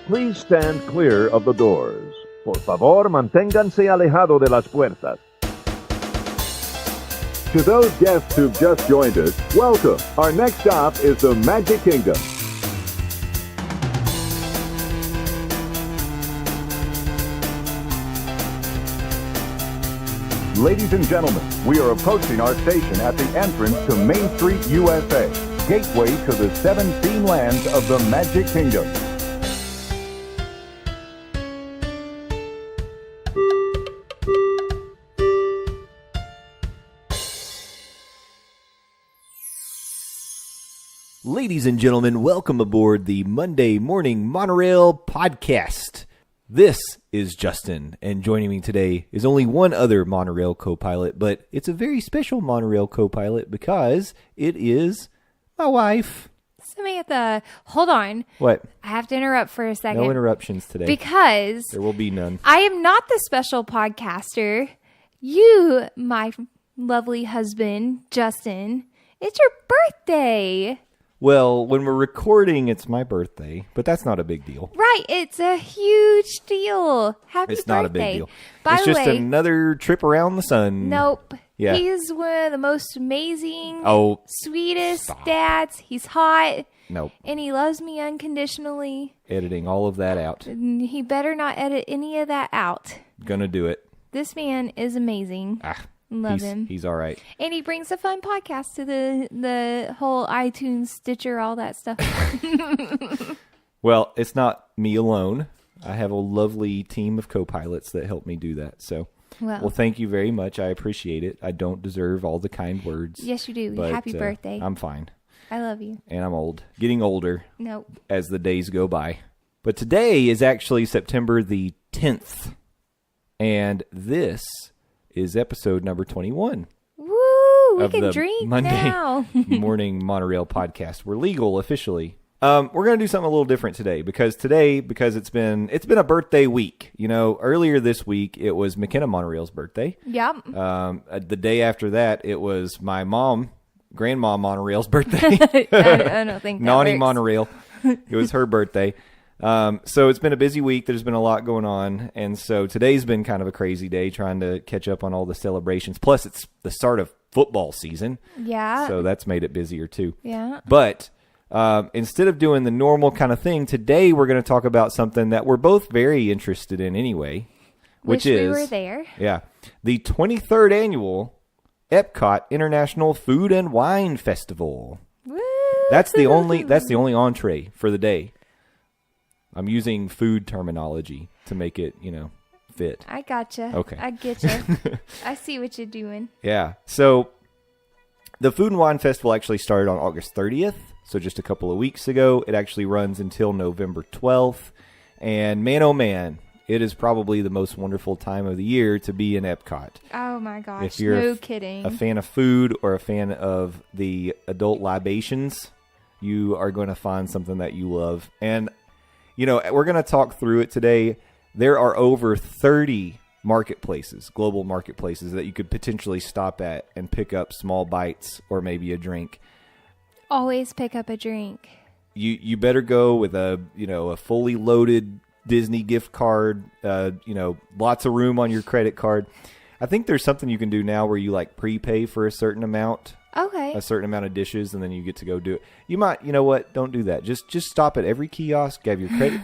please stand clear of the doors. Por favor, manténganse alejado de las puertas. To those guests who've just joined us, welcome. Our next stop is the Magic Kingdom. Ladies and gentlemen, we are approaching our station at the entrance to Main Street, USA, gateway to the 7 scene lands of the Magic Kingdom. Ladies and gentlemen, welcome aboard the Monday Morning Monorail Podcast. This is Justin, and joining me today is only one other monorail co-pilot, but it's a very special monorail co-pilot because it is my wife. Samantha, hold on. What? I have to interrupt for a second. No interruptions today. Because there will be none. I am not the special podcaster. You, my lovely husband, Justin, it's your birthday. Well, when we're recording, it's my birthday, but that's not a big deal. Right, it's a huge deal. Happy birthday. It's not a big deal. By it's the just way, another trip around the sun. Nope. Yeah. He's one of the most amazing, sweetest stop. dads. He's hot. Nope. And he loves me unconditionally. Editing all of that out. He better not edit any of that out. Gonna do it. This man is amazing. Love him. He's all right. And he brings a fun podcast to the whole iTunes, Stitcher, all that stuff. Well, it's not me alone. I have a lovely team of co-pilots that help me do that. So, well, thank you very much. I appreciate it. I don't deserve all the kind words. Yes, you do. But, Happy birthday. I'm fine. I love you. And I'm old. Getting older. Nope. As the days go by. But today is actually September the 10th. And this is episode number 21. Woo! We of can the drink Monday now. Morning Monorail Podcast. We're legal officially. We're going to do something a little different today because it's been a birthday week. You know, earlier this week it was McKenna Monorail's birthday. Yep. The day after that it was my grandma Monorail's birthday. I don't think that Nani works. Monorail. It was her birthday. So it's been a busy week. There's been a lot going on. And so today's been kind of a crazy day trying to catch up on all the celebrations. Plus, it's the start of football season. Yeah. So that's made it busier too. Yeah. But instead of doing the normal kind of thing, today we're going to talk about something that we're both very interested in anyway. Which is, we were there. Yeah. The 23rd annual Epcot International Food and Wine Festival. Woo! That's the only entree for the day. I'm using food terminology to make it, fit. I gotcha. Okay. I getcha. I see what you're doing. Yeah. So the Food and Wine Festival actually started on August 30th. So just a couple of weeks ago. It actually runs until November 12th. And man, oh man, it is probably the most wonderful time of the year to be in Epcot. Oh my gosh. If you're no kidding. a fan of food or a fan of the adult libations, you are going to find something that you love. And we're going to talk through it today. There are over 30 marketplaces, global marketplaces, that you could potentially stop at and pick up small bites or maybe a drink. Always pick up a drink. You better go with a fully loaded Disney gift card, lots of room on your credit card. I think there's something you can do now where you prepay for a certain amount. Okay. A certain amount of dishes, and then you get to go do it. You might, don't do that. Just stop at every kiosk, have your credit.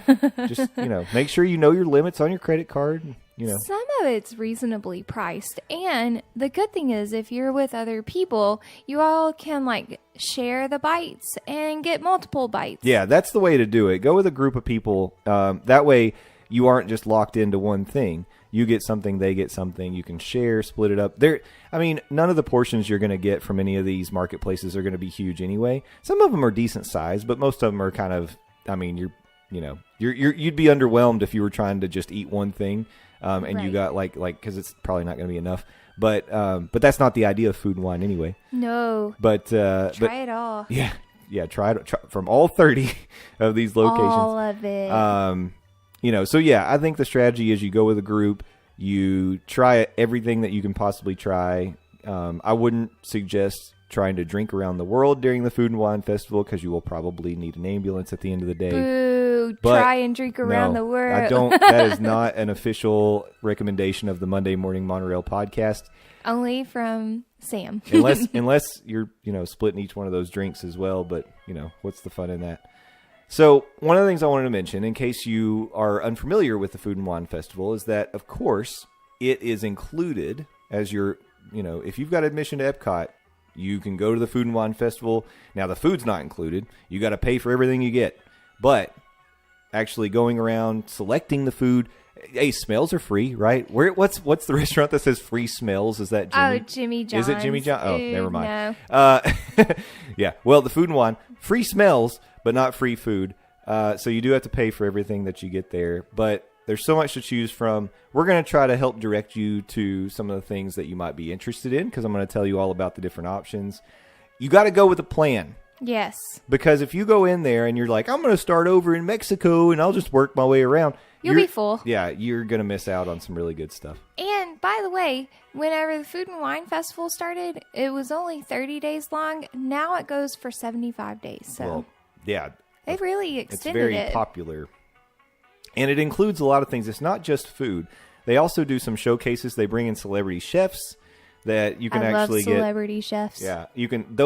Just, make sure you know your limits on your credit card. Some of it's reasonably priced. And the good thing is, if you're with other people, you all can share the bites and get multiple bites. Yeah, that's the way to do it. Go with a group of people. That way you aren't just locked into one thing. You get something, they get something. You can share, split it up. None of the portions you're going to get from any of these marketplaces are going to be huge anyway. Some of them are decent size, but most of them are kind of. You'd be underwhelmed if you were trying to just eat one thing, and right. You got because it's probably not going to be enough. But that's not the idea of Food and Wine anyway. No. But try it all. Yeah. Try it from all 30 of these locations. All of it. So yeah, I think the strategy is you go with a group, you try everything that you can possibly try. I wouldn't suggest trying to drink around the world during the Food and Wine Festival because you will probably need an ambulance at the end of the day. Boo, But try and drink around the world. I don't. That is not an official recommendation of the Monday Morning Monorail Podcast. Only from Sam. unless you're, splitting each one of those drinks as well. But, what's the fun in that? So one of the things I wanted to mention, in case you are unfamiliar with the Food and Wine Festival, is that, of course, it is included as your, if you've got admission to Epcot, you can go to the Food and Wine Festival. Now, the food's not included. You got to pay for everything you get. But actually going around selecting the food, hey, smells are free, right? What's the restaurant that says free smells? Is that Jimmy? Oh, Jimmy John's. Is it Jimmy John? Oh, never mind. No. Yeah. Well, the Food and Wine, free smells, but not free food. So you do have to pay for everything that you get there. But there's so much to choose from. We're going to try to help direct you to some of the things that you might be interested in, because I'm going to tell you all about the different options. You got to go with a plan. Yes. Because if you go in there and you're like, I'm going to start over in Mexico and I'll just work my way around. You'll be full. Yeah, you're going to miss out on some really good stuff. And by the way, whenever the Food and Wine Festival started, it was only 30 days long. Now it goes for 75 days. So well, yeah. They really extended It's very popular. And it includes a lot of things. It's not just food. They also do some showcases. They bring in celebrity chefs that you can actually get. I love celebrity chefs. Yeah, you can.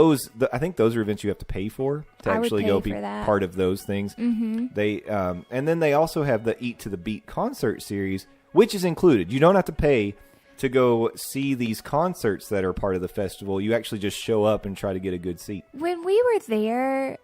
I think those are events you have to pay for to actually go be part of those things. Mm-hmm. They and then they also have the Eat to the Beat concert series, which is included. You don't have to pay to go see these concerts that are part of the festival. You actually just show up and try to get a good seat. When we were there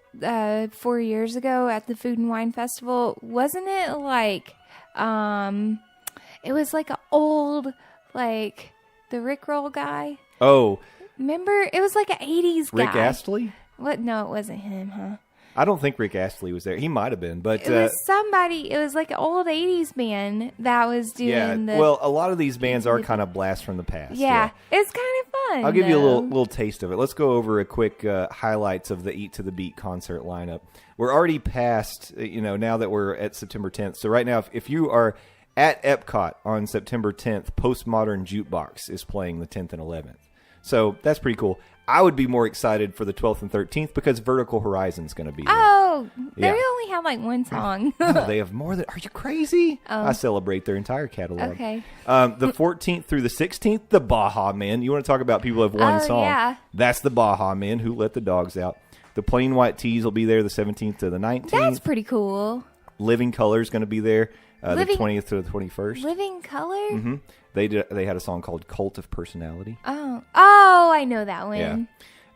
4 years ago at the Food and Wine Festival, wasn't it like it was like an old, like, the Rickroll guy? Oh. Remember? It was like an 80s guy. Rick Astley? What? No, it wasn't him, huh? I don't think Rick Astley was there. He might have been, but... It was somebody... It was like an old 80s band that was doing well, a lot of these bands are kind of blasts from the past. Yeah. It's kind of fun, I'll give you a little taste of it. Let's go over a quick highlights of the Eat to the Beat concert lineup. We're already past, now that we're at September 10th. So right now, if you are at Epcot on September 10th, Postmodern Jukebox is playing the 10th and 11th. So that's pretty cool. I would be more excited for the 12th and 13th because Vertical Horizon's going to be there. Oh, they only have like one song. No, they have more than... Are you crazy? Oh. I celebrate their entire catalog. Okay. The 14th through the 16th, the Baja Men. You want to talk about people who have one song? Yeah. That's the Baja Men who let the dogs out. The Plain White Tees will be there the 17th to the 19th. That's pretty cool. Living Color's going to be there the 20th to the 21st. Living Color? Mm-hmm. They had a song called Cult of Personality. Oh, I know that one.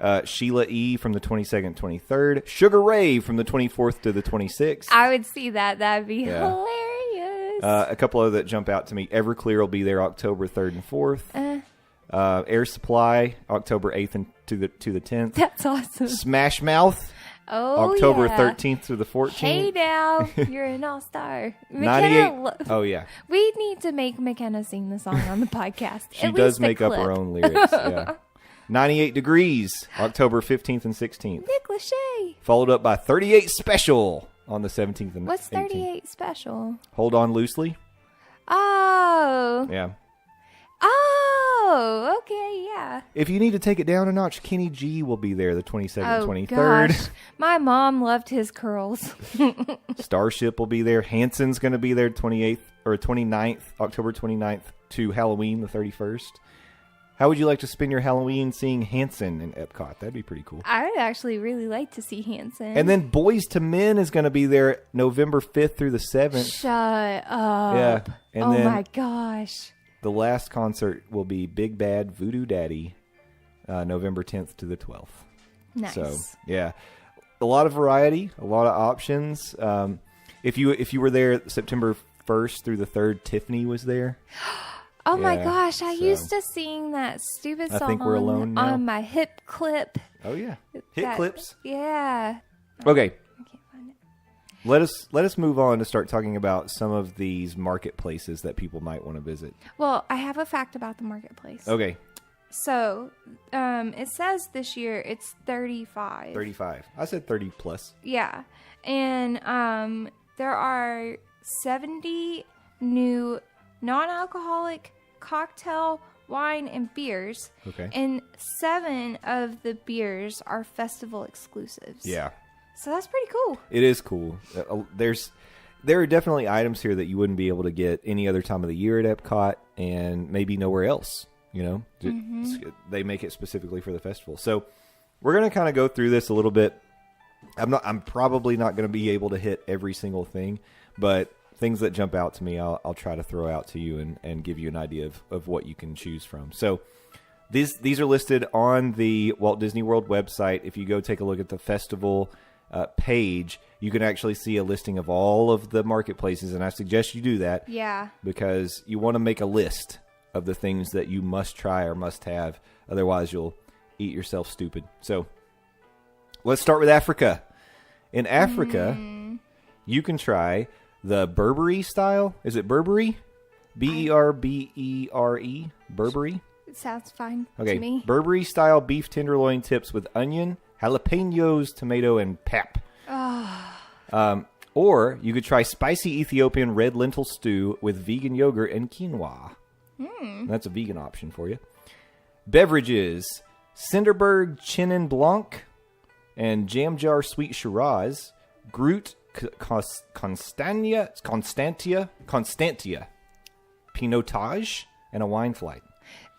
Yeah. Sheila E. from the 22nd, 23rd. Sugar Ray from the 24th to the 26th. I would see that. That'd be hilarious. A couple of that jump out to me. Everclear will be there October 3rd and 4th. Air Supply, October 8th and to the 10th. That's awesome. Smash Mouth, October 13th through the 14th. Hey now, you're an all-star. 98. Oh, yeah. We need to make McKenna sing the song on the podcast. She does make up her own lyrics. Yeah. 98 Degrees, October 15th and 16th. Nick Lachey. Followed up by 38 Special on the 17th and 18th. What's 38 Special? Hold On Loosely. Oh. Yeah. Oh, okay, yeah. If you need to take it down a notch, Kenny G will be there the 22nd, 23rd. Gosh. My mom loved his curls. Starship will be there. Hanson's going to be there 28th or 29th, October 29th to Halloween the 31st. How would you like to spend your Halloween seeing Hanson in Epcot? That'd be pretty cool. I would actually really like to see Hanson. And then Boys to Men is going to be there November 5th through the 7th. Shut up. Yeah. And then my gosh. The last concert will be Big Bad Voodoo Daddy, November 10th to the 12th. Nice. So, yeah. A lot of variety, a lot of options. If you were there September 1st through the 3rd, Tiffany was there. Oh my gosh, I used to sing that stupid song I Think We're Alone Now. on my hip clip. Oh yeah. Hit clips. Yeah. Okay. I can't find it. Let us move on to start talking about some of these marketplaces that people might want to visit. Well, I have a fact about the marketplace. Okay. So, it says this year it's 35. 35. I said 30 plus. Yeah. And there are 70 new non-alcoholic cocktail wine, and beers. Okay. And 7 of the beers are festival exclusives. Yeah. So that's pretty cool. It is cool. There are definitely items here that you wouldn't be able to get any other time of the year at Epcot and maybe nowhere else. You know, they make it specifically for the festival. So we're going to kind of go through this a little bit. I'm probably not going to be able to hit every single thing, but things that jump out to me, I'll try to throw out to you and give you an idea of what you can choose from. So these are listed on the Walt Disney World website. If you go take a look at the festival page, you can actually see a listing of all of the marketplaces, and I suggest you do that. Yeah. Because you want to make a list of the things that you must try or must have. Otherwise, you'll eat yourself stupid. So let's start with Africa. In Africa, you can try the Berbere style. Is it Berbere? Berbere? Berbere? it sounds fine Okay, to me. Berbere style beef tenderloin tips with onion, jalapenos, tomato, and pap. Or you could try spicy Ethiopian red lentil stew with vegan yogurt and quinoa. That's a vegan option for you. Beverages: Cinderberg Chenin Blanc and Jam Jar Sweet Shiraz, Groot Constantia, Pinotage, and a wine flight.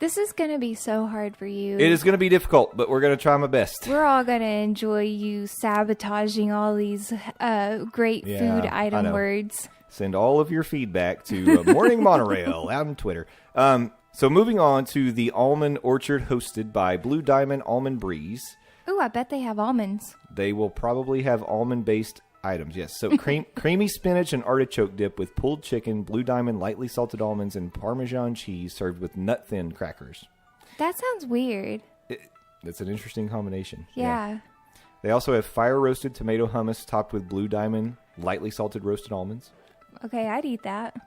This is going to be so hard for you. It is going to be difficult, but we're going to try my best. We're all going to enjoy you sabotaging all these great food item words. Send all of your feedback to Morning Monorail out on Twitter. So moving on to the Almond Orchard hosted by Blue Diamond Almond Breeze. Ooh, I bet they have almonds. They will probably have almond-based items, yes. So creamy spinach and artichoke dip with pulled chicken, Blue Diamond lightly salted almonds, and Parmesan cheese served with nut-thin crackers. That sounds weird. It's an interesting combination. Yeah. They also have fire-roasted tomato hummus topped with Blue Diamond lightly salted roasted almonds. Okay, I'd eat that.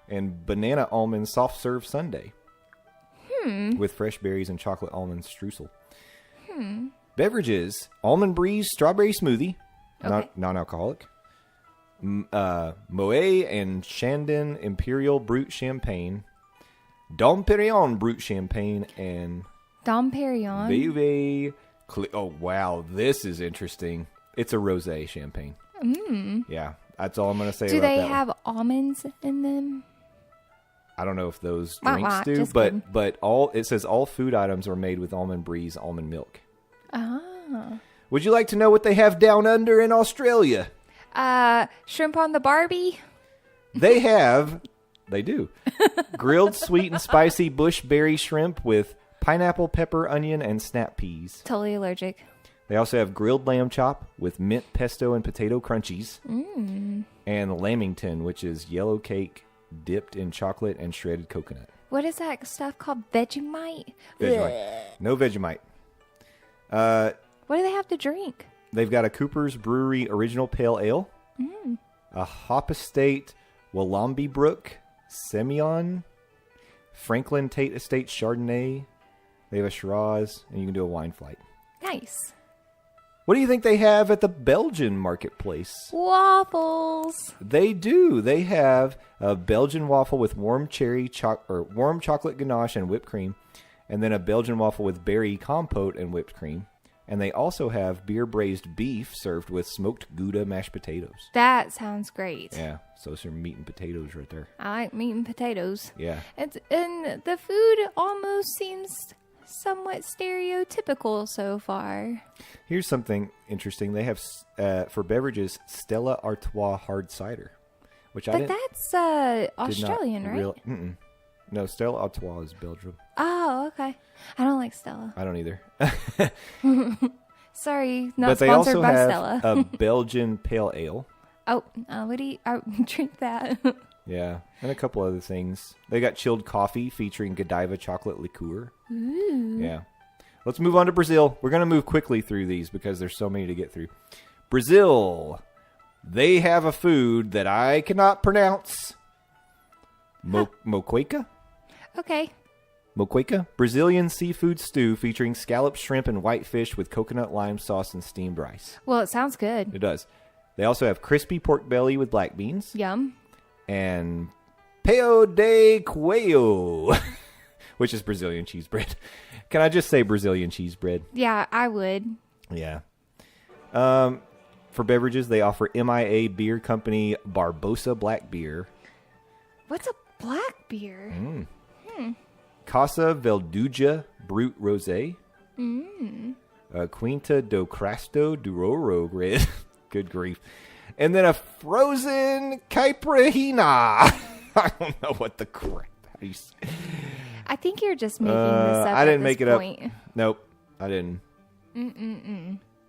And banana almond soft serve sundae. With fresh berries and chocolate almond streusel. Beverages: Almond Breeze strawberry smoothie, non-alcoholic. Moet and Chandon Imperial Brut Champagne. Dom Perignon Brut Champagne and Dom Perignon. Vive. Oh wow, this is interesting. It's a rosé champagne. Yeah, that's all I'm going to say Do about they that have one. almonds in them? I don't know if those drinks do, just kidding. but it says all food items are made with Almond Breeze almond milk. Would you like to know what they have down under in Australia? Shrimp on the Barbie? They do. Grilled sweet and spicy bushberry shrimp with pineapple, pepper, onion, and snap peas. Totally allergic. They also have grilled lamb chop with mint pesto and potato crunchies. And lamington, which is yellow cake dipped in chocolate and shredded coconut. What is that stuff called? Vegemite? Vegemite. No Vegemite. What do they have to drink? They've got a Cooper's Brewery Original Pale Ale, a Hop Estate Wallambi Brook Semillon, Franklin Tate Estate Chardonnay. They have a Shiraz, and you can do a wine flight. Nice. What do you think they have at the Belgian marketplace? Waffles. They do. They have a Belgian waffle with warm chocolate ganache and whipped cream, and then a Belgian waffle with berry compote and whipped cream. And they also have beer braised beef served with smoked Gouda mashed potatoes. That sounds great. Yeah, so some meat and potatoes right there. I like meat and potatoes. Yeah. And the food almost seems somewhat stereotypical so far. Here's something interesting. They have, for beverages, Stella Artois hard cider. But that's Australian, right? No, Stella Artois is Belgium. Oh, okay. I don't like Stella. I don't either. Sorry, not sponsored by Stella. But they also have a Belgian pale ale. Oh, I drink that. Yeah, and a couple other things. They got chilled coffee featuring Godiva chocolate liqueur. Ooh. Yeah. Let's move on to Brazil. We're going to move quickly through these because there's so many to get through. Brazil. They have a food that I cannot pronounce. Moqueca? Okay. Moqueca, Brazilian seafood stew featuring scalloped shrimp and whitefish with coconut lime sauce and steamed rice. Well, it sounds good. It does. They also have crispy pork belly with black beans. Yum. And Peo de Cuello, which is Brazilian cheese bread. Can I just say Brazilian cheese bread? Yeah, I would. Yeah. For beverages, they offer MIA Beer Company Barbosa Black Beer. What's a black beer? Casa Velduja Brut Rosé. Quinta do Crasto Duroro Red. Good grief. And then a frozen Caipirinha. I don't know what the crap. I think you're just making this up. I didn't at make this it point. up. Nope, I didn't.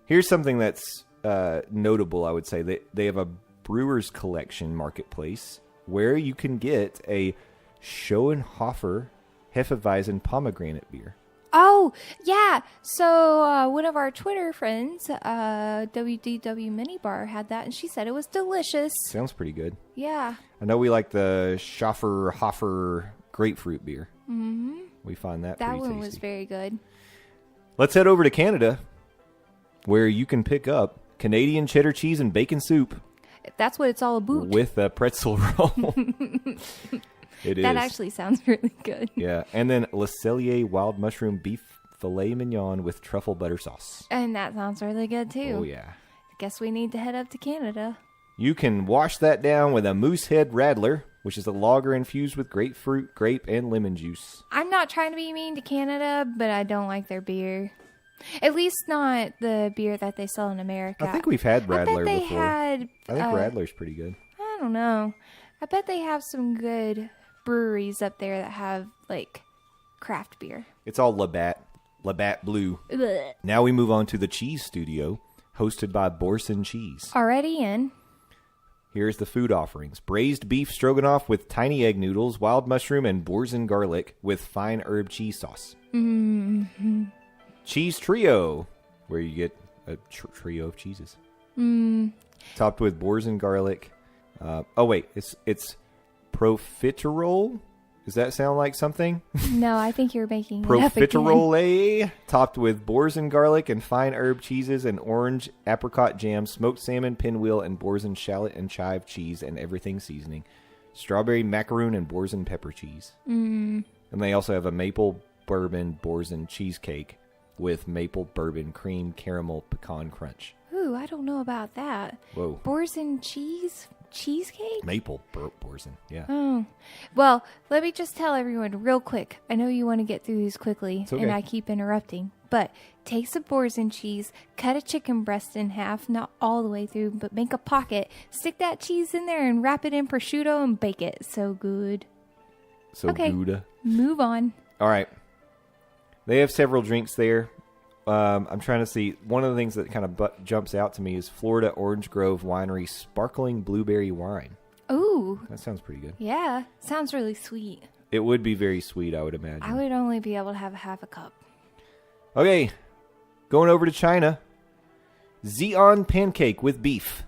Here's something that's notable, I would say. They have a brewer's collection marketplace where you can get a Schoenhofer Hefeweizen pomegranate beer. Oh, yeah. So one of our Twitter friends, WDW Minibar, had that, and she said it was delicious. Sounds pretty good. Yeah. I know we like the Schafferhofer grapefruit beer. Mm-hmm. We find that That pretty one tasty. was very good. Let's head over to Canada, where you can pick up Canadian cheddar cheese and bacon soup That's what it's all about. with a pretzel roll. It is. That actually sounds really good. Yeah. And then Le Cellier wild mushroom beef filet mignon with truffle butter sauce. And that sounds really good, too. Oh, yeah. Guess we need to head up to Canada. You can wash that down with a Moosehead Radler, which is a lager infused with grapefruit, grape, and lemon juice. I'm not trying to be mean to Canada, but I don't like their beer. At least not the beer that they sell in America. I think we've had Radler I bet they before. had, I think Radler's pretty good. I don't know. I bet they have some good breweries up there that have, like, craft beer. It's all Labatt Blue. Ugh. Now we move on to the Cheese Studio, hosted by Borson Cheese. Already in. Here's the food offerings. Braised beef stroganoff with tiny egg noodles, wild mushroom, and Borson garlic with fine herb cheese sauce. Mm-hmm. Cheese Trio, where you get a trio of cheeses. Topped with Borson garlic. It's profiterole. Does that sound like something? No, I think you're making it up again. Profiterole, topped with Borson garlic and fine herb cheeses and orange apricot jam, smoked salmon, pinwheel, and Borson shallot and chive cheese and everything seasoning. Strawberry macaroon and Borson pepper cheese. And they also have a maple bourbon Borson cheesecake with maple bourbon cream caramel pecan crunch. Ooh, I don't know about that. Whoa. Borson cheesecake? Maple Borson, yeah. Oh. Well, let me just tell everyone real quick. I know you want to get through these quickly, It's okay. and I keep interrupting. But take some Borson cheese, cut a chicken breast in half, not all the way through, but make a pocket. Stick that cheese in there and wrap it in prosciutto and bake it. So good. So Okay. Gouda. Move on. All right. They have several drinks there. I'm trying to see. One of the things that kind of jumps out to me is Florida Orange Grove Winery Sparkling Blueberry Wine. Ooh. That sounds pretty good. Yeah. Sounds really sweet. It would be very sweet, I would imagine. I would only be able to have half a cup. Okay. Going over to China. Xi'an pancake with beef.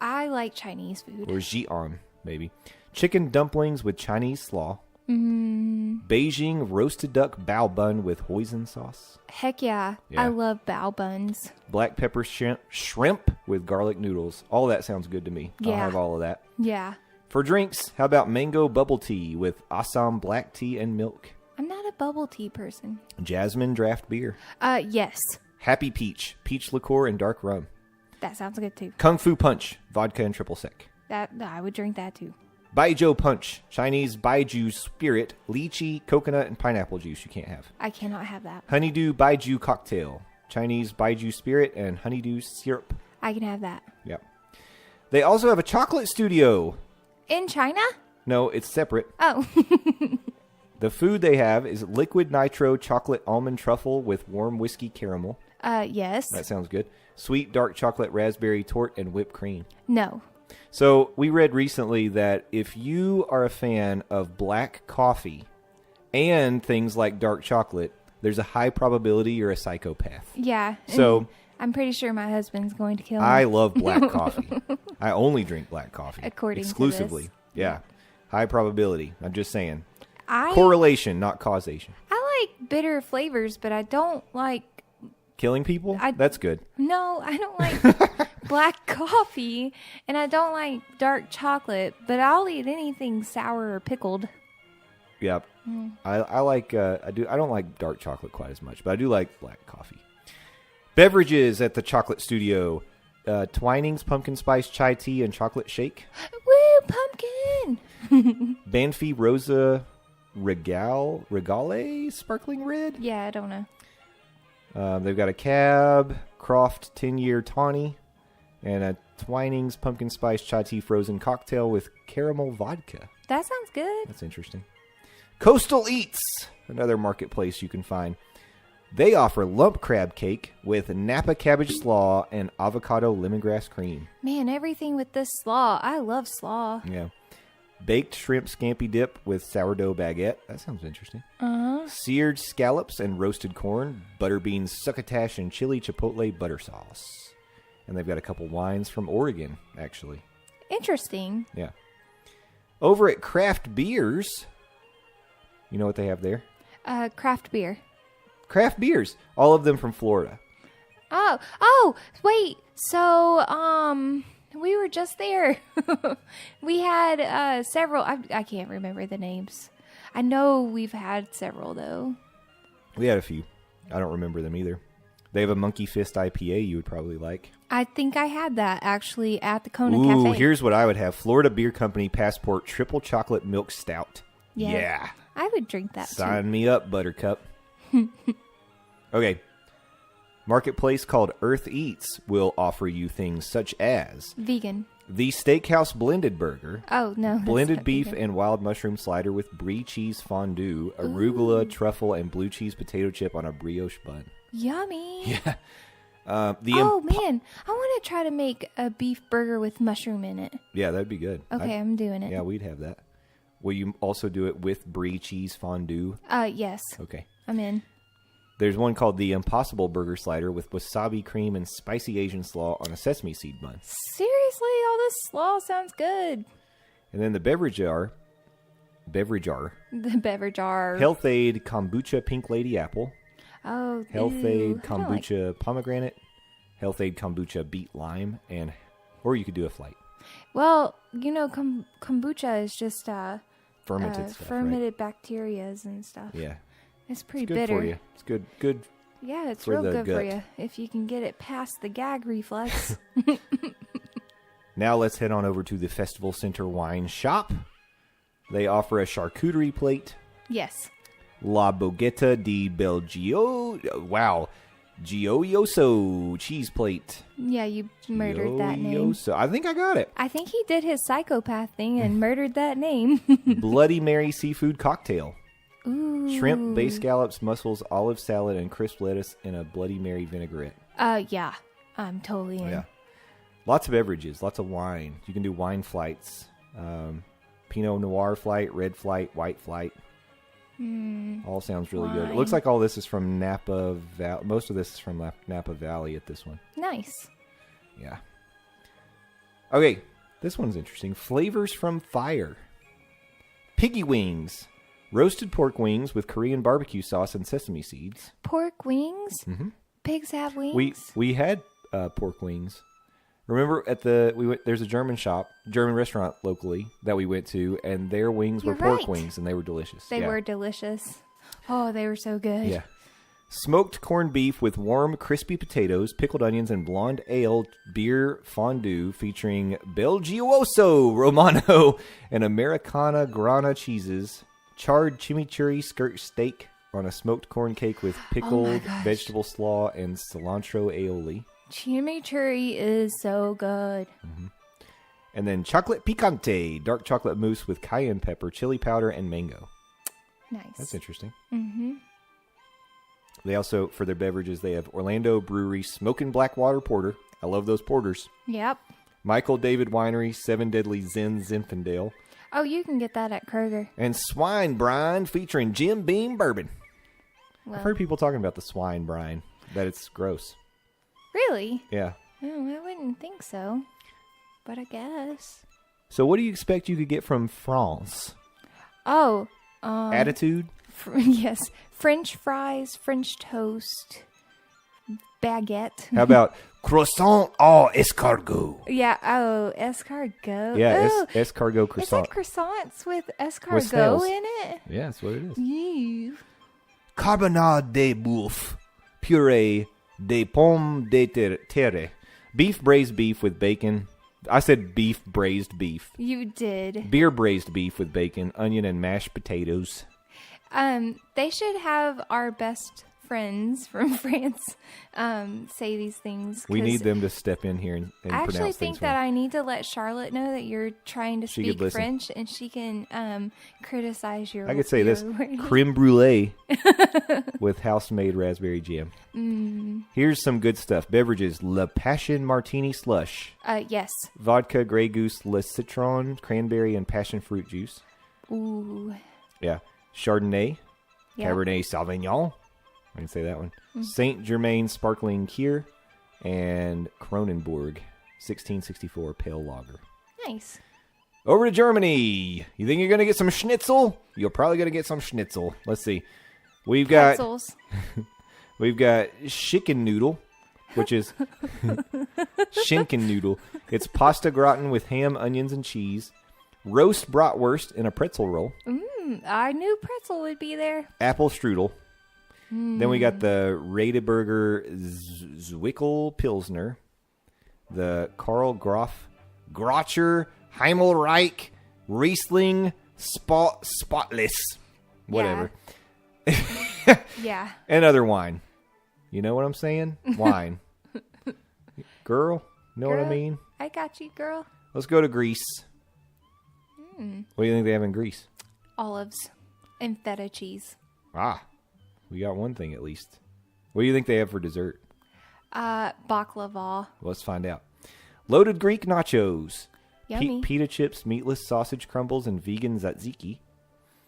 I like Chinese food. Or Xi'an, maybe. Chicken dumplings with Chinese slaw. Beijing roasted duck bao bun with hoisin sauce. Heck yeah. Yeah. I love bao buns. Black pepper shrimp with garlic noodles. All that sounds good to me. I'll Yeah. have all of that. Yeah. For drinks, how about mango bubble tea with Assam black tea and milk? I'm not a bubble tea person. Jasmine draft beer. Yes. Happy peach, peach liqueur and dark rum. That sounds good too. Kung Fu punch, vodka and triple sec. That I would drink that too. Baijiu punch, Chinese Baijiu spirit, lychee, coconut, and pineapple juice you can't have. I cannot have that. Honeydew Baijiu cocktail, Chinese Baijiu spirit, and honeydew syrup. I can have that. Yep. They also have a chocolate studio. In China? No, it's separate. Oh. The food they have is liquid nitro chocolate almond truffle with warm whiskey caramel. Yes. That sounds good. Sweet dark chocolate raspberry torte and whipped cream. No. So we read recently that if you are a fan of black coffee and things like dark chocolate, there's a high probability you're a psychopath. Yeah. So I'm pretty sure my husband's going to kill me. I love black coffee. I only drink black coffee. According to exclusively. this. Yeah. High probability. I'm just saying. I Correlation, not causation. I like bitter flavors, but I don't like. Killing people? I- That's good. No, I don't like black coffee, and I don't like dark chocolate. But I'll eat anything sour or pickled. Yep. I like I don't like dark chocolate quite as much, but I do like black coffee. Beverages at the Chocolate Studio. Twinings pumpkin spice chai tea and chocolate shake. Woo, pumpkin! Banfi Rosa Regale sparkling red. Yeah, I don't know. They've got a Cab Croft 10-year tawny and a Twinings pumpkin spice chai tea frozen cocktail with caramel vodka. That sounds good. That's interesting. Coastal Eats, another marketplace you can find. They offer lump crab cake with Napa cabbage slaw and avocado lemongrass cream. Man, everything with this slaw. I love slaw. Yeah. Baked shrimp scampi dip with sourdough baguette. That sounds interesting. Seared scallops and roasted corn, butterbean succotash, and chili chipotle butter sauce. And they've got a couple wines from Oregon, actually. Interesting. Yeah. Over at Craft Beers, you know what they have there? Craft beer. Craft Beers. All of them from Florida. Oh, wait. So, we were just there. We had several. I can't remember the names. I know we've had several, though. We had a few. I don't remember them either. They have a Monkey Fist IPA you would probably like. I think I had that, actually, at the Kona Ooh, Cafe. here's what I would have. Florida Beer Company Passport Triple Chocolate Milk Stout. Yeah. I would drink that, Sign me up, Buttercup. Okay. Marketplace called Earth Eats will offer you things such as Vegan. the Steakhouse Blended Burger, Oh, no. that's blended not beef vegan. and wild mushroom slider with brie cheese fondue, arugula, truffle, and blue cheese potato chip on a brioche bun. Yummy. Yeah. Man. I want to try to make a beef burger with mushroom in it. Yeah, that'd be good. Okay, I'm doing it. Yeah, we'd have that. Will you also do it with brie cheese fondue? Yes. Okay. I'm in. There's one called the Impossible Burger Slider with wasabi cream and spicy Asian slaw on a sesame seed bun. Seriously, all this slaw sounds good. And then the beverage jar, The beverage jar. Health Aid Kombucha Pink Lady Apple, Oh, Health ew. Aid I don't like- Kombucha Pomegranate, Health Aid Kombucha Beet Lime, or you could do a flight. Well, kombucha is just Fermented stuff, fermented bacterias and stuff. right? Yeah. It's pretty It's good bitter. for you. It's good. Yeah, it's for real the good for gut. you if you can get it past the gag reflex. Now let's head on over to the Festival Center Wine Shop. They offer a charcuterie plate, Yes. La Boguetta di Belgio. Wow. Gioioso cheese plate. Yeah, you murdered that name. Gioioso. I think I got it. I think he did his psychopath thing and murdered that name. Bloody Mary seafood cocktail. Ooh. Shrimp, bay scallops, mussels, olive salad, and crisp lettuce in a Bloody Mary vinaigrette. Yeah. I'm totally in. Yeah. Lots of beverages, lots of wine. You can do wine flights. Pinot Noir flight, red flight, white flight. All sounds really good. It looks Wine. like all this is from Napa Valley. Most of this is from Napa Valley at this one. Nice. Yeah. Okay, this one's interesting. Flavors from Fire. Piggy wings. Roasted pork wings with Korean barbecue sauce and sesame seeds. Pork wings? Mm-hmm. Pigs have wings? We had pork wings. Remember there's a German restaurant locally that we went to, and their wings You're were pork right. wings, and they were delicious. They were delicious. Oh, they were so good. Yeah. Smoked corned beef with warm, crispy potatoes, pickled onions, and blonde ale beer fondue featuring Belgioso Romano and Americana Grana cheeses, charred chimichurri skirt steak on a smoked corn cake with pickled gosh. vegetable slaw and cilantro aioli. Chimichurri is so good. And then chocolate picante, dark chocolate mousse with cayenne pepper, chili powder, and mango. Nice. That's interesting. Mm-hmm. They also, for their beverages, they have Orlando Brewery Smokin' Blackwater Porter. I love those porters. Yep. Michael David Winery Seven Deadly Zen Zinfandel. Oh, you can get that at Kroger. And Swine Brine featuring Jim Beam Bourbon. Well, I've heard people talking about the swine brine, that it's gross. really? Yeah. Oh, I wouldn't think so. But I guess. So what do you expect you could get from France? Oh, Attitude? yes. French fries, French toast, baguette. How about croissant au escargot? Yeah. Oh, escargot. Yeah, oh, escargot is croissant. that croissants with snails. escargot in it? Yeah, that's what it is. Ew. Carbonade de boeuf, puree de pommes de terre, beef braised beef with bacon. I said beef braised beef. You did. Beer braised beef with bacon, onion, and mashed potatoes. They should have our best friends from France say these things. We need them to step in here and I pronounce actually things think for that me. I need to let Charlotte know that you're trying to She speak could listen. French, and she can criticize your. I could say your this: wording. creme brulee with house-made raspberry jam. Here's some good stuff: beverages: Le Passion Martini Slush, Yes. vodka, Grey Goose, Le Citron, cranberry, and passion fruit juice. Ooh. Yeah, Chardonnay, Yeah. Cabernet Sauvignon. I can say that one. Saint Germain Sparkling Kier, and Kronenbourg 1664 Pale Lager. Nice. Over to Germany. You think you're going to get some schnitzel? You're probably going to get some schnitzel. Let's see. We've got Pretzels. chicken noodle, which is schinken noodle. It's pasta gratin with ham, onions, and cheese. Roast bratwurst in a pretzel roll. I knew pretzel would be there. Apple strudel. Then we got the Radeberger Zwickel Pilsner. The Karl Graf Grocher Heimelreich Riesling Spotless. Whatever. Yeah. And other wine. You know what I'm saying? Wine. Girl, know what I Girl. mean? I got you, girl. Let's go to Greece. What do you think they have in Greece? Olives and feta cheese. Ah, we got one thing at least. What do you think they have for dessert? Baklava. Let's find out. Loaded Greek nachos. Yummy. Pita chips, meatless sausage crumbles, and vegan tzatziki.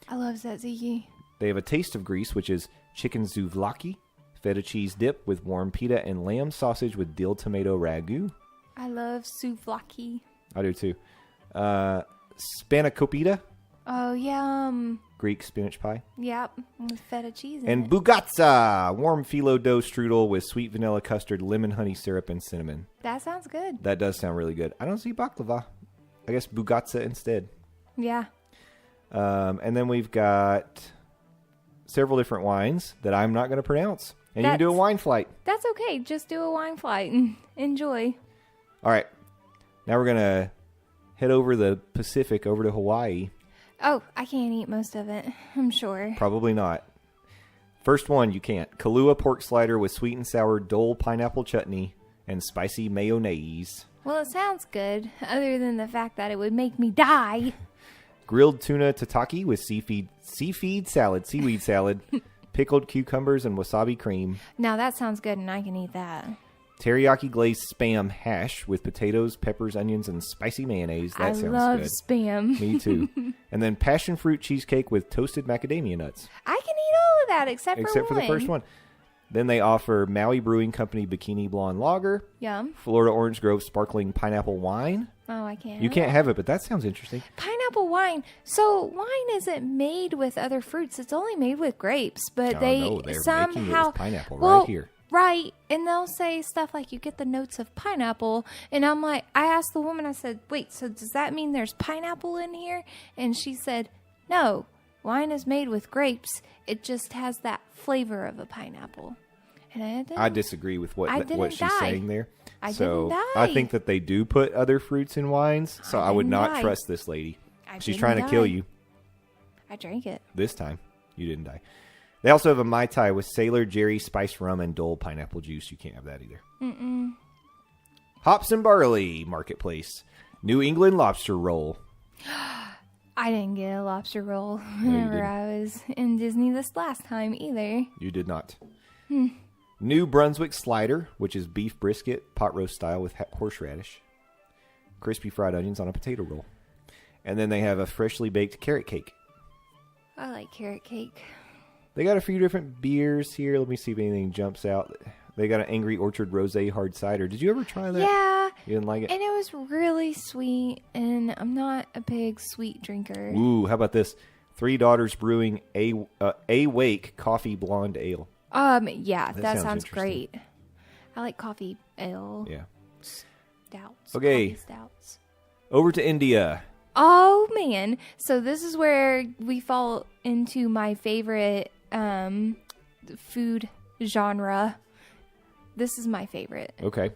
I love tzatziki. They have a taste of Greece, which is chicken souvlaki, feta cheese dip with warm pita, and lamb sausage with dill tomato ragu. I love souvlaki. I do too. Spanakopita, Oh, yum. Greek spinach pie. Yep. With feta cheese in And it. bugatsa, warm phyllo dough strudel with sweet vanilla custard, lemon honey syrup, and cinnamon. That sounds good. That does sound really good. I don't see baklava. I guess bugatsa instead. Yeah. And then we've got several different wines that I'm not going to pronounce. And you can do a That's- wine flight. That's okay. Just do a wine flight and enjoy. All right. Now we're going to head over the Pacific, over to Hawaii. Oh, I can't eat most of it, I'm sure. Probably not. First one, you can't. Kahlua pork slider with sweet and sour Dole pineapple chutney and spicy mayonnaise. Well, it sounds good, other than the fact that it would make me die. Grilled tuna tataki with seaweed salad, pickled cucumbers, and wasabi cream. Now that sounds good, and I can eat that. Teriyaki glazed Spam hash with potatoes, peppers, onions, and spicy mayonnaise. That I sounds love good. Spam. Me too. And then passion fruit cheesecake with toasted macadamia nuts. I can eat all of that except For the first one. Then they offer Maui Brewing Company Bikini Blonde Lager, Yum. Florida Orange Grove Sparkling Pineapple Wine. Oh, I can't. You can't have it, but that sounds interesting. Pineapple wine. So wine isn't made with other fruits. It's only made with grapes. But Oh, they no, they're somehow making it with pineapple well, right here. Right. And they'll say stuff like you get the notes of pineapple. And I'm like, I asked the woman, I said, wait, so does that mean there's pineapple in here? And she said, no, wine is made with grapes. It just has that flavor of a pineapple. And I disagree with what didn't she's die. saying there. I So didn't I die. think that they do put other fruits in wines. So I would didn't not die. trust this lady. I She's didn't trying to kill die. you I drank it. this time. You didn't die. They also have a Mai Tai with Sailor Jerry spiced rum and Dole pineapple juice. You can't have that either. Hops and Barley Marketplace. New England lobster roll. I didn't get a lobster roll you whenever didn't. I was in Disney this last time either. You did not. New Brunswick slider, which is beef brisket, pot roast style with horseradish. Crispy fried onions on a potato roll. And then they have a freshly baked carrot cake. I like carrot cake. They got a few different beers here. Let me see if anything jumps out. They got an Angry Orchard Rosé hard cider. Did you ever try that? Yeah. You didn't like it? And it was really sweet, and I'm not a big sweet drinker. Ooh, how about this? Three Daughters Brewing A Wake Coffee Blonde Ale. Yeah, that sounds sounds interesting. great. I like coffee ale. Yeah. Stouts. Okay. Coffee stouts. Over to India. Oh, man. So this is where we fall into my favorite food genre. This is my favorite. Okay.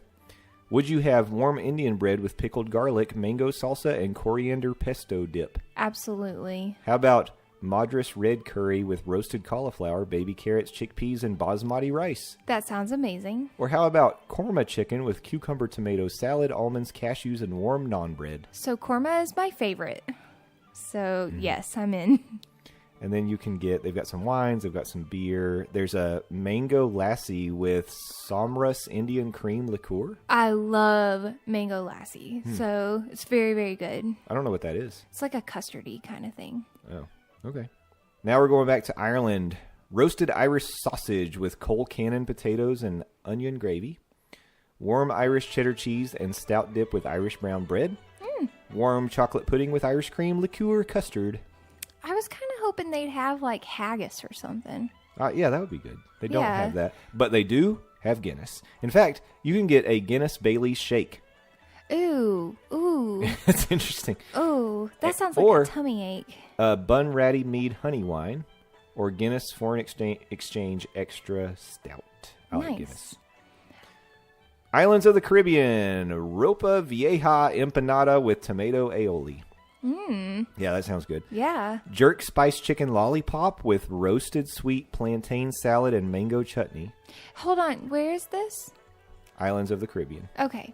Would you have warm Indian bread with pickled garlic, mango salsa, and coriander pesto dip? Absolutely. How about Madras red curry with roasted cauliflower, baby carrots, chickpeas, and basmati rice? That sounds amazing. Or how about korma chicken with cucumber tomato salad, almonds, cashews, and warm naan bread? So korma is my favorite. So yes, I'm in. And then you can get, they've got some wines, they've got some beer. There's a mango lassi with samras Indian cream liqueur. I love mango lassi. So it's very, very good. I don't know what that is. It's like a custardy kind of thing. Oh, okay. Now we're going back to Ireland. Roasted Irish sausage with coal cannon potatoes and onion gravy. Warm Irish cheddar cheese and stout dip with Irish brown bread. Warm chocolate pudding with Irish cream liqueur custard. I was kind of hoping they'd have like haggis or something. Yeah, that would be good. They don't Yeah. have that, but they do have Guinness. In fact, you can get a Guinness Bailey's shake. Ooh, ooh, That's interesting. ooh. That sounds Or- like a tummy ache. Bun Ratty Mead honey wine or Guinness Foreign Exchange Extra Stout. I like Nice. Guinness. Islands of the Caribbean. Ropa Vieja Empanada with tomato aioli. Yeah, that sounds good. Yeah. Jerk spice chicken lollipop with roasted sweet plantain salad and mango chutney. Hold on. Where is this? Islands of the Caribbean. Okay.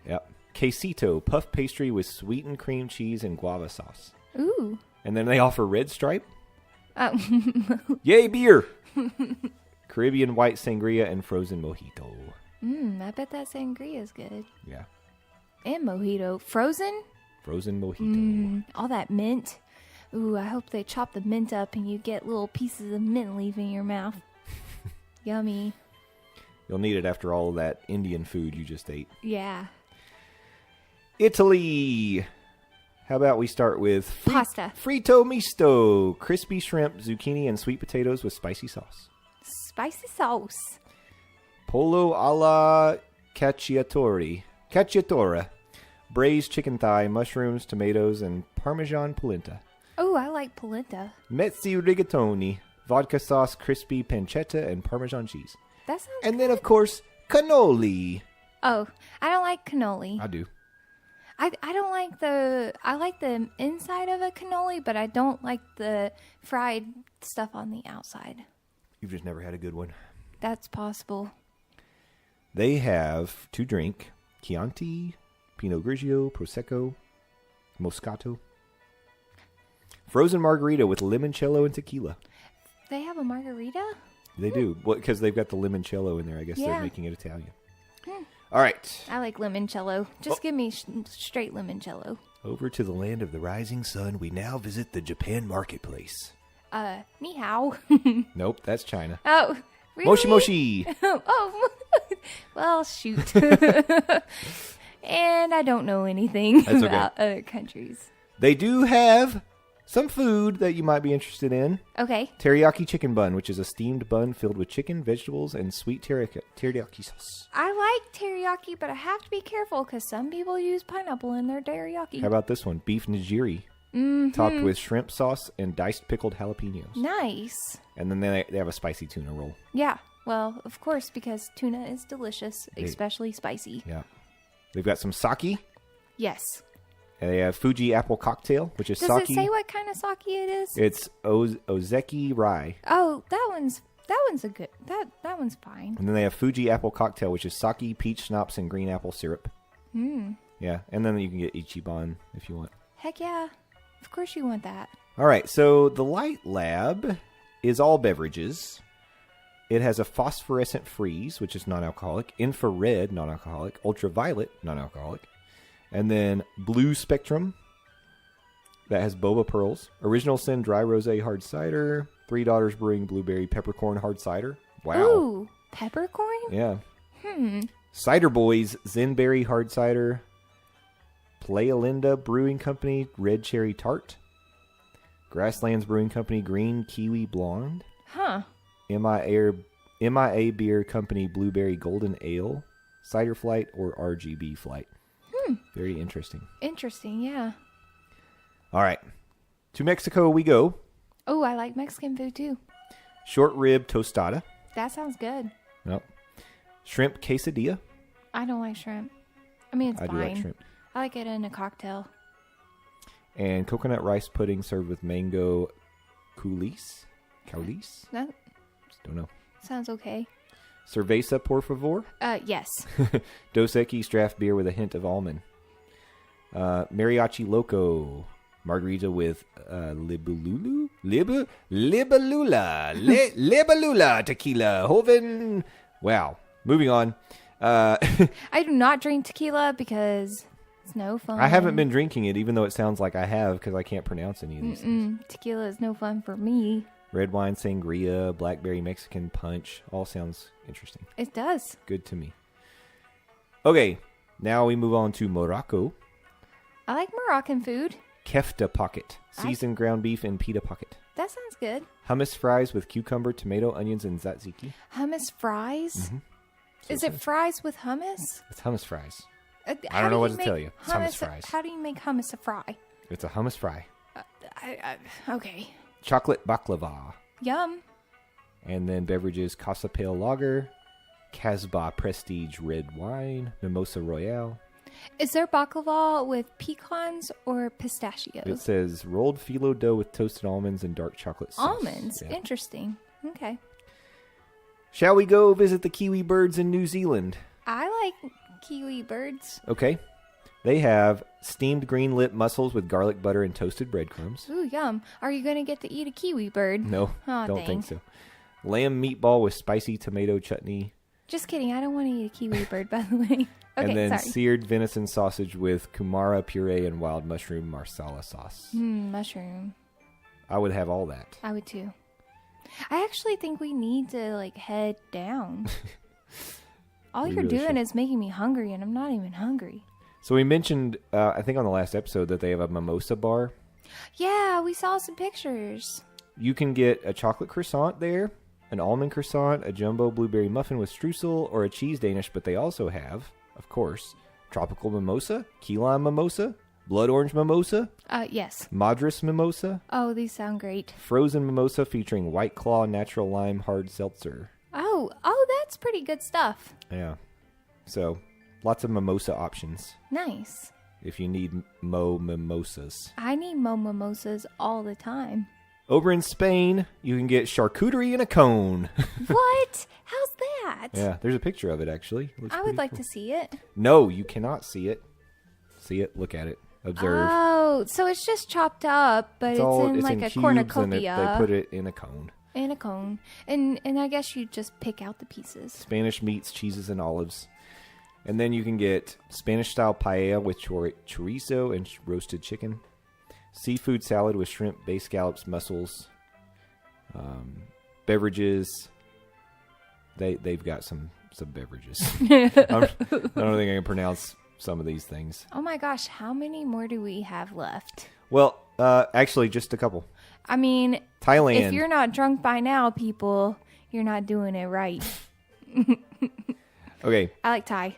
Yep. Quesito puff pastry with sweetened cream cheese and guava sauce. Ooh. And then they offer Red Stripe. Oh. Yay, beer! Caribbean white sangria and frozen mojito. I bet that sangria is good. Yeah. And mojito. Frozen? Frozen mojito. All that mint. Ooh, I hope they chop the mint up and you get little pieces of mint leaving your mouth. Yummy. You'll need it after all of that Indian food you just ate. Yeah. Italy. How about we start with Pasta. Frito misto. Crispy shrimp, zucchini, and sweet potatoes with spicy sauce. Spicy sauce. Pollo alla cacciatore. Braised chicken thigh, mushrooms, tomatoes, and Parmesan polenta. Oh, I like polenta. Mezzi rigatoni. Vodka sauce, crispy pancetta, and Parmesan cheese. That sounds And then, of course, cannoli. Oh, I don't like cannoli. I do. I don't like I like the inside of a cannoli, but I don't like the fried stuff on the outside. You've just never had a good one. That's possible. They have to drink Chianti, Pinot Grigio, Prosecco, Moscato. Frozen margarita with limoncello and tequila. They have a margarita? They do. Well, because they've got the limoncello in there. I guess Yeah. they're making it Italian. All right. I like limoncello. Just give me straight limoncello. Over to the land of the rising sun, we now visit the Japan marketplace. Ni hao. Nope, that's China. Oh, really? Moshi moshi. Oh, well, shoot. And I don't know anything That's okay. about other countries. They do have some food that you might be interested in. Okay. Teriyaki chicken bun, which is a steamed bun filled with chicken, vegetables, and sweet teriyaki sauce. I like teriyaki, but I have to be careful because some people use pineapple in their teriyaki. How about this one? Beef nigiri, topped with shrimp sauce and diced pickled jalapenos. Nice. And then they have a spicy tuna roll. Yeah. Well, of course, because tuna is delicious, especially spicy. Yeah. They've got some sake. Yes. And they have Fuji apple cocktail, which is Does sake. it say what kind of sake it is? It's Ozeki Rye. Oh, that one's a good. That one's fine. And then they have Fuji apple cocktail, which is sake, peach schnapps, and green apple syrup. Yeah. And then you can get Ichiban if you want. Heck yeah. Of course you want that. All right. So the Light Lab is all beverages. It has a phosphorescent freeze, which is non-alcoholic, infrared, non-alcoholic, ultraviolet, non-alcoholic, and then blue spectrum that has boba pearls, original sin dry rosé hard cider, Three Daughters Brewing blueberry peppercorn hard cider. Wow. Ooh, peppercorn? Yeah. Cider Boys Zenberry hard cider, Playalinda Brewing Company red cherry tart, Grasslands Brewing Company green kiwi blonde, Huh. MIA Beer Company Blueberry Golden Ale, Cider Flight, or RGB Flight. Very interesting. Interesting, yeah. All right. To Mexico we go. Oh, I like Mexican food too. Short rib tostada. That sounds good. Nope. Shrimp quesadilla. I don't like shrimp. I mean, it's I fine. do like shrimp. I like it in a cocktail. And coconut rice pudding served with mango coulis. Coulis? That Don't know. sounds okay. Cerveza, por favor. Yes. Dos Equis draft beer with a hint of almond. Mariachi Loco. Margarita with Libelula tequila. Hoven. Wow. Moving on. I do not drink tequila because it's no fun. I haven't been drinking it, even though it sounds like I have, because I can't pronounce any of these things. Tequila is no fun for me. Red wine sangria, blackberry Mexican punch. All sounds interesting. It does. Good to me. Okay. Now we move on to Morocco. I like Moroccan food. Kefta pocket. Seasoned ground beef and pita pocket. That sounds good. Hummus fries with cucumber, tomato, onions, and tzatziki. Hummus fries? Mm-hmm. Is it fries with hummus? It's hummus fries. I don't know what to tell you. It's hummus fries. How do you make hummus a fry? It's a hummus fry. Okay. Chocolate baklava. Yum. And then beverages, Casa Pale Lager, Casbah Prestige Red Wine, Mimosa Royale. Is there baklava with pecans or It pistachios? says rolled phyllo dough with toasted almonds and dark chocolate sauce. Almonds. Yeah. Interesting. Okay. Shall we go visit the kiwi birds in New Zealand? I like kiwi birds. Okay. They have steamed green lip mussels with garlic butter and toasted breadcrumbs. Ooh, yum. Are you going to get to eat a kiwi bird? No, Aw, don't dang. think so. Lamb meatball with spicy tomato chutney. Just kidding. I don't want to eat a kiwi bird, by the way. Okay, and then sorry. seared venison sausage with kumara puree and wild mushroom marsala sauce. Mushroom. I would have all that. I would too. I actually think we need to head down. All We you're really doing should. is making me hungry, and I'm not even hungry. So we mentioned, I think on the last episode, that they have a mimosa bar. Yeah, we saw some pictures. You can get a chocolate croissant there, an almond croissant, a jumbo blueberry muffin with streusel, or a cheese Danish, but they also have, of course, tropical mimosa, key lime mimosa, blood orange mimosa, Yes. madras mimosa, Oh, these sound great. frozen mimosa featuring White Claw natural lime hard seltzer. Oh, that's pretty good stuff. Yeah. So, lots of mimosa options Nice. if you need mimosas. I need mimosas all the time. Over in Spain, you can get charcuterie in a cone. What? How's that? Yeah, there's a picture of it, actually. Looks I would pretty like cool. to see it. No, you cannot see it. See it, look at it, observe. Oh, so it's just chopped up, but it's in like a cubes, cornucopia. and they put it in a cone. In a cone. And I guess you just pick out the pieces. Spanish meats, cheeses, and olives. And then you can get Spanish-style paella with chorizo and roasted chicken. Seafood salad with shrimp, bay scallops, mussels. Beverages. They've got some beverages. I don't think I can pronounce some of these things. Oh my gosh, how many more do we have left? Well, actually, just a couple. I mean, Thailand. if you're not drunk by now, people, you're not doing it right. Okay. I like Thai.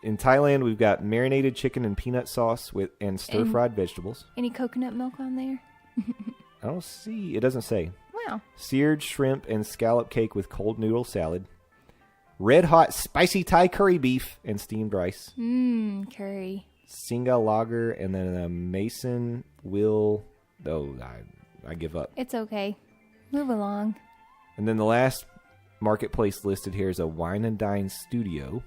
In Thailand, we've got marinated chicken and peanut sauce and stir-fried vegetables. Any coconut milk on there? I don't see. It doesn't say. Wow. Seared shrimp and scallop cake with cold noodle salad. Red hot spicy Thai curry beef and steamed rice. Curry. Singa lager and then a Mason will. Oh, I give up. It's okay. Move along. And then the last marketplace listed here is a Wine and Dine Studio,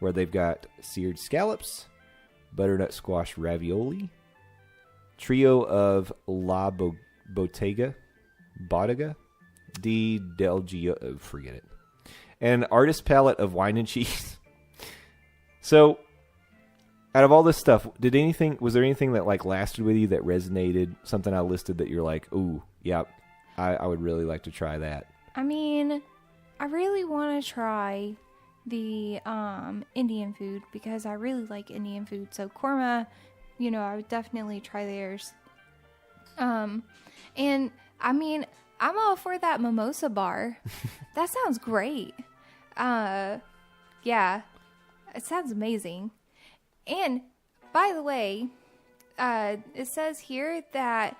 where they've got seared scallops, butternut squash ravioli, trio of La Bodega, Del Gio, forget it, and artist palette of wine and cheese. So, out of all this stuff, was there anything that lasted with you that resonated? Something I listed that you're like, ooh, yeah, I would really like to try that. I mean, I really want to try the Indian food because I really like Indian food. So korma, I would definitely try theirs. And I mean, I'm all for that mimosa bar. That sounds great. Yeah, it sounds amazing. And by the way, it says here that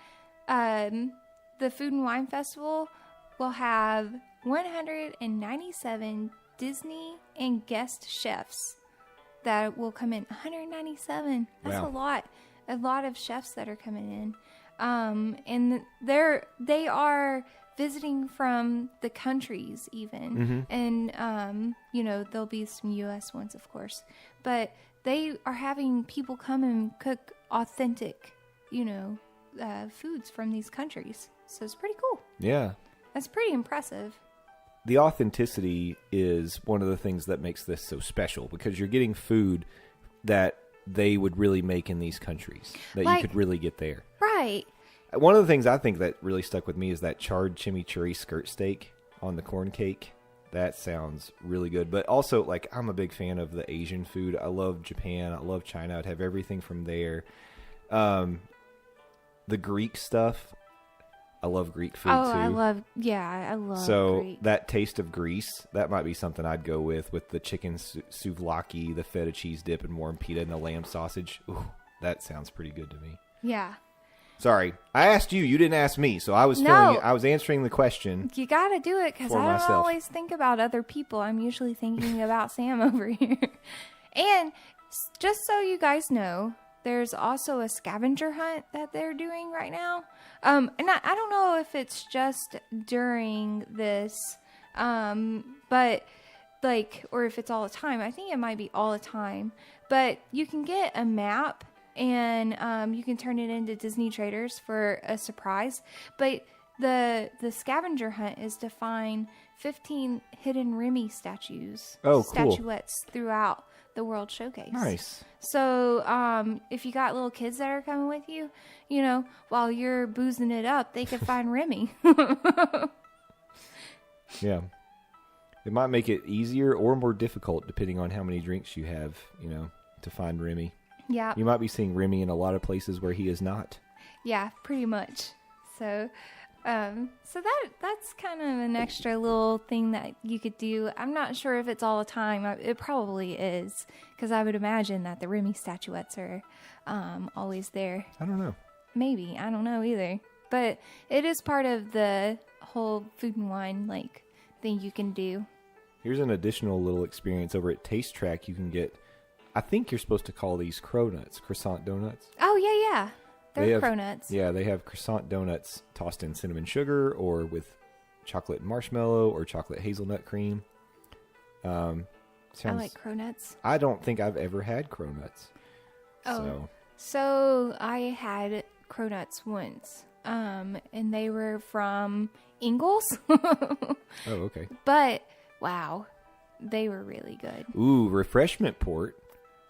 the Food and Wine Festival will have 197 Disney and guest chefs that will come in. 197. That's Wow. a lot of chefs that are coming in. And they are visiting from the countries even. And, there'll be some U.S. ones, of course. But they are having people come and cook authentic, foods from these countries. So it's pretty cool. Yeah. That's pretty impressive. The authenticity is one of the things that makes this so special, because you're getting food that they would really make in these countries that you could really get there. Right. One of the things I think that really stuck with me is that charred chimichurri skirt steak on the corn cake. That sounds really good. But also, I'm a big fan of the Asian food. I love Japan. I love China. I'd have everything from there. The Greek stuff. I love Greek food, too. I love So Greek. that taste of Greece, that might be something I'd go with the chicken souvlaki, the feta cheese dip, and warm pita, and the lamb sausage. Ooh, that sounds pretty good to me. Yeah. Sorry, I asked you. You didn't ask me, so I was I was answering the question. You got to do it because I don't myself. always think about other people. I'm usually thinking about Sam over here. And just so you guys know, there's also a scavenger hunt that they're doing right now. And I don't know if it's just during this, but or if it's all the time. I think it might be all the time. But you can get a map and you can turn it into Disney Traders for a surprise. But the scavenger hunt is to find 15 hidden Remy statuettes throughout the World Showcase. Nice. So if you got little kids that are coming with you, while you're boozing it up, they could find Remy. Yeah. It might make it easier or more difficult depending on how many drinks you have, to find Remy. Yeah. You might be seeing Remy in a lot of places where he is not. Yeah, pretty much. So that's kind of an extra little thing that you could do. I'm not sure if it's all the time. It probably is, because I would imagine that the Remy statuettes are always there. I don't know. Maybe. I don't know either. But it is part of the whole Food and Wine thing you can do. Here's an additional little experience over at Taste Track. You can get, I think you're supposed to call these croissant donuts. Oh, yeah. They're cronuts. Yeah, they have croissant donuts tossed in cinnamon sugar or with chocolate marshmallow or chocolate hazelnut cream. I like cronuts. I don't think I've ever had cronuts. Oh, so I had cronuts once, and they were from Ingles. Oh, okay. But, wow, they were really good. Ooh, Refreshment Port.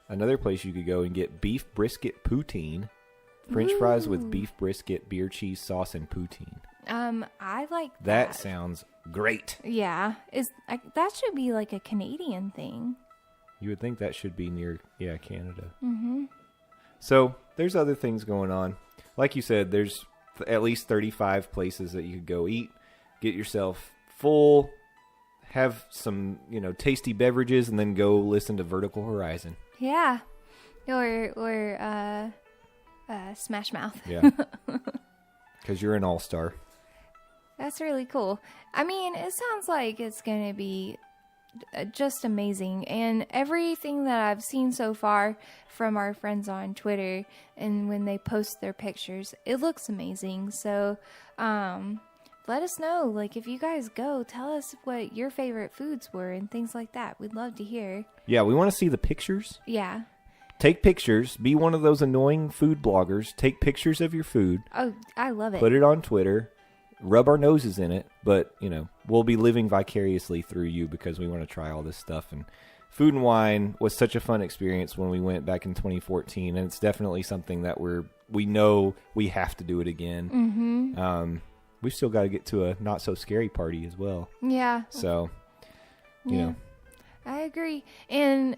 Another place you could go and get beef brisket poutine. French fries with beef brisket, beer cheese sauce, and poutine. I like that. That sounds great. Yeah. That should be like a Canadian thing. You would think that should be near, Canada. Mm-hmm. So there's other things going on. Like you said, there's at least 35 places that you could go eat, get yourself full, have some, tasty beverages, and then go listen to Vertical Horizon. Yeah. Or Smash Mouth. Yeah. Because you're an all-star. That's really cool. I mean, it sounds like it's going to be just amazing. And everything that I've seen so far from our friends on Twitter and when they post their pictures, it looks amazing. So, let us know. If you guys go, tell us what your favorite foods were and things like that. We'd love to hear. Yeah, we want to see the pictures. Yeah. Take pictures. Be one of those annoying food bloggers. Take pictures of your food. Oh, I love it. Put it on Twitter. Rub our noses in it. But, we'll be living vicariously through you because we want to try all this stuff. And Food and Wine was such a fun experience when we went back in 2014. And it's definitely something that we know we have to do it again. Mm-hmm. We've still got to get to a not-so-scary party as well. Yeah. So, you know. I agree. And,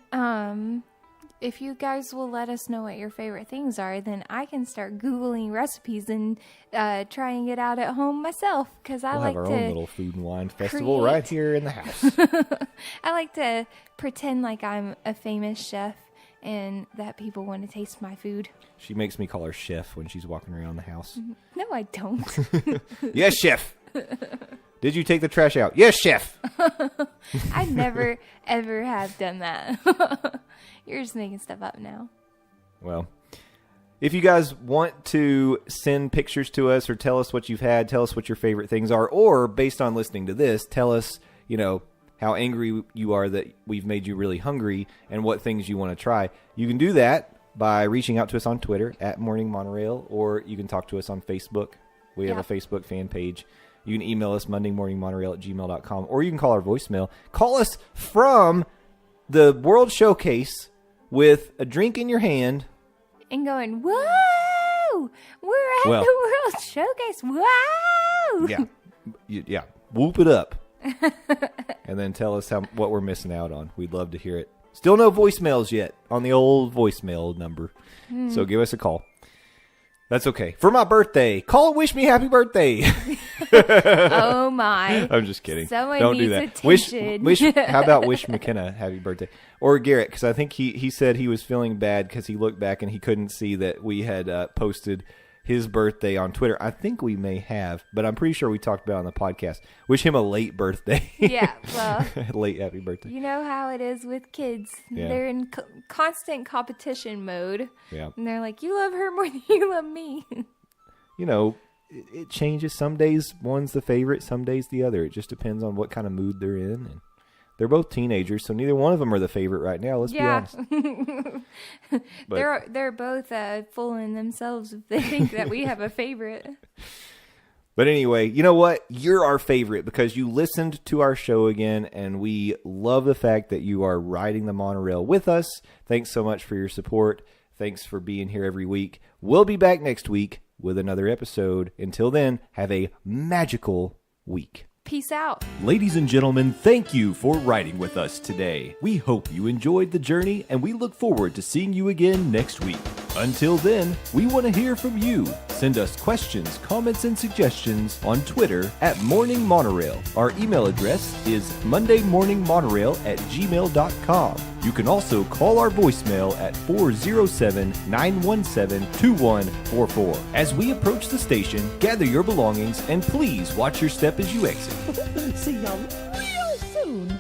if you guys will let us know what your favorite things are, then I can start Googling recipes and trying it out at home myself. Because I We'll like have to our own little food and wine festival right here in the house. I like to pretend like I'm a famous chef and that people want to taste my food. She makes me call her chef when she's walking around the house. No, I don't. Yes, chef. Did you take the trash out? Yes, chef. I never, ever have done that. You're just making stuff up now. Well, if you guys want to send pictures to us or tell us what you've had, tell us what your favorite things are, or based on listening to this, tell us, how angry you are that we've made you really hungry and what things you want to try. You can do that by reaching out to us on Twitter at Morning Monorail, or you can talk to us on Facebook. We have a Facebook fan page. You can email us mondaymorningmonorail@gmail.com, or you can call our voicemail. Call us from the World Showcase with a drink in your hand. And going, whoa! We're at the World Showcase. Whoa! Yeah. Whoop it up. And then tell us what we're missing out on. We'd love to hear it. Still no voicemails yet on the old voicemail number. So give us a call. That's okay. For my birthday, call and wish me happy birthday. Oh my! I'm just kidding. Someone Don't do needs that. attention. How about wish McKenna happy birthday, or Garrett? Because I think he said he was feeling bad because he looked back and he couldn't see that we had posted his birthday on Twitter. I think we may have, but I'm pretty sure we talked about it on the podcast. Wish him a late birthday. Yeah, well, late happy birthday. You know how it is with kids. Yeah. They're in constant competition mode. Yeah. And they're like, you love her more than you love me. It changes. Some days one's the favorite, some days the other. It just depends on what kind of mood they're in. And they're both teenagers, so neither one of them are the favorite right now. Let's be honest. But they're both fooling themselves if they think that we have a favorite. But anyway, you know what? You're our favorite because you listened to our show again, and we love the fact that you are riding the monorail with us. Thanks so much for your support. Thanks for being here every week. We'll be back next week with another episode. Until then, have a magical week. Peace out. Ladies and gentlemen, thank you for riding with us today. We hope you enjoyed the journey, and we look forward to seeing you again next week. Until then, we want to hear from you. Send us questions, comments, and suggestions on Twitter at Morning Monorail. Our email address is mondaymorningmonorail@gmail.com. You can also call our voicemail at 407-917-2144. As we approach the station, gather your belongings and please watch your step as you exit. See y'all real soon.